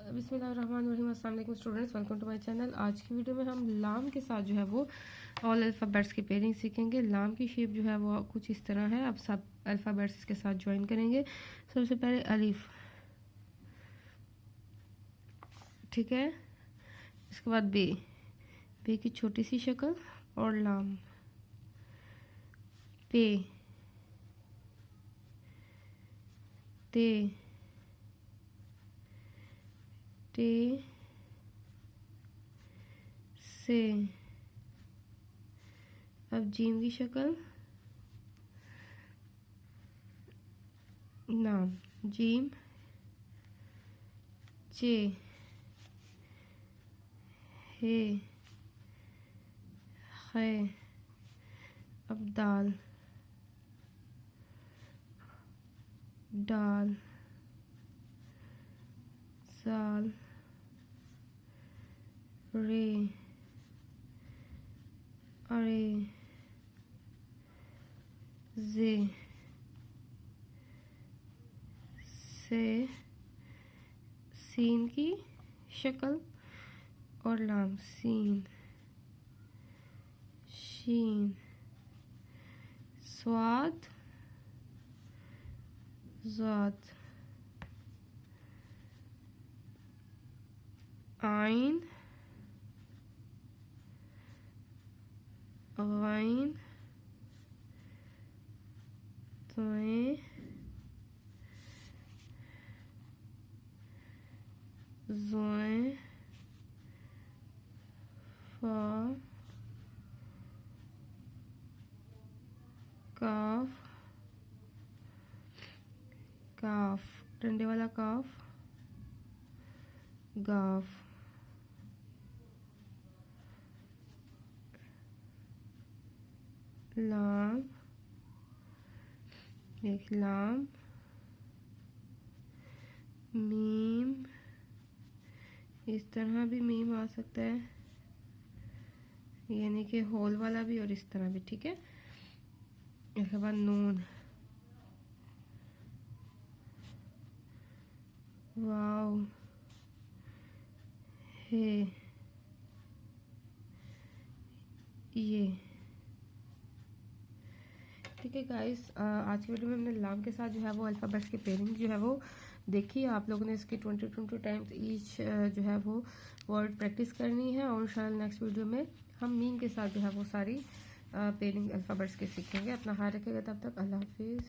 बिस्मिल्लाहिर्रहमानिर्रहीम। अस्सलाम वालेकुम students, welcome to my channel. आज की वीडियो में हम लाम के साथ जो है वो ऑल अल्फ़ाबेट्स की पेयरिंग सीखेंगे। लाम की शेप जो है वो कुछ इस तरह है। अब सब अल्फ़ाबेट्स इसके साथ ज्वाइन करेंगे। सबसे पहले अलिफ, ठीक है। इसके बाद बे, बे की छोटी सी शक्ल और लाम, पे, ते, टे, से। अब जीम की शक्ल, नाम, जीम, चे, हे, खे। अब दाल, डाल, साल, रे, अरे, जे, से, सीन की शक्ल और लाम, सीन, शीन, स्वाद, ज़ात, आइन, गाइन, तोए, ज़ोए, फा, काफ, काफ, डंडे वाला काफ, गाफ, लाम, एक लाम, मीम, इस तरह भी मीम आ सकता है, यानी कि होल वाला भी और इस तरह भी, ठीक है। इसके बाद नून, वाव, हे, ये, ठीक है गाइस। आज की वीडियो में हमने लाम के साथ जो है वो अल्फ़ाबेट्स की पेयरिंग जो है वो देखी। आप लोगों ने इसकी 20 टाइम्स ईच जो है वो वर्ड प्रैक्टिस करनी है और इंशाल्लाह नेक्स्ट वीडियो में हम मीम के साथ जो है वो सारी पेयरिंग अल्फ़ाबेट्स की सीखेंगे। अपना ख्याल रखिएगा, तब तक अल्लाह हाफिज़।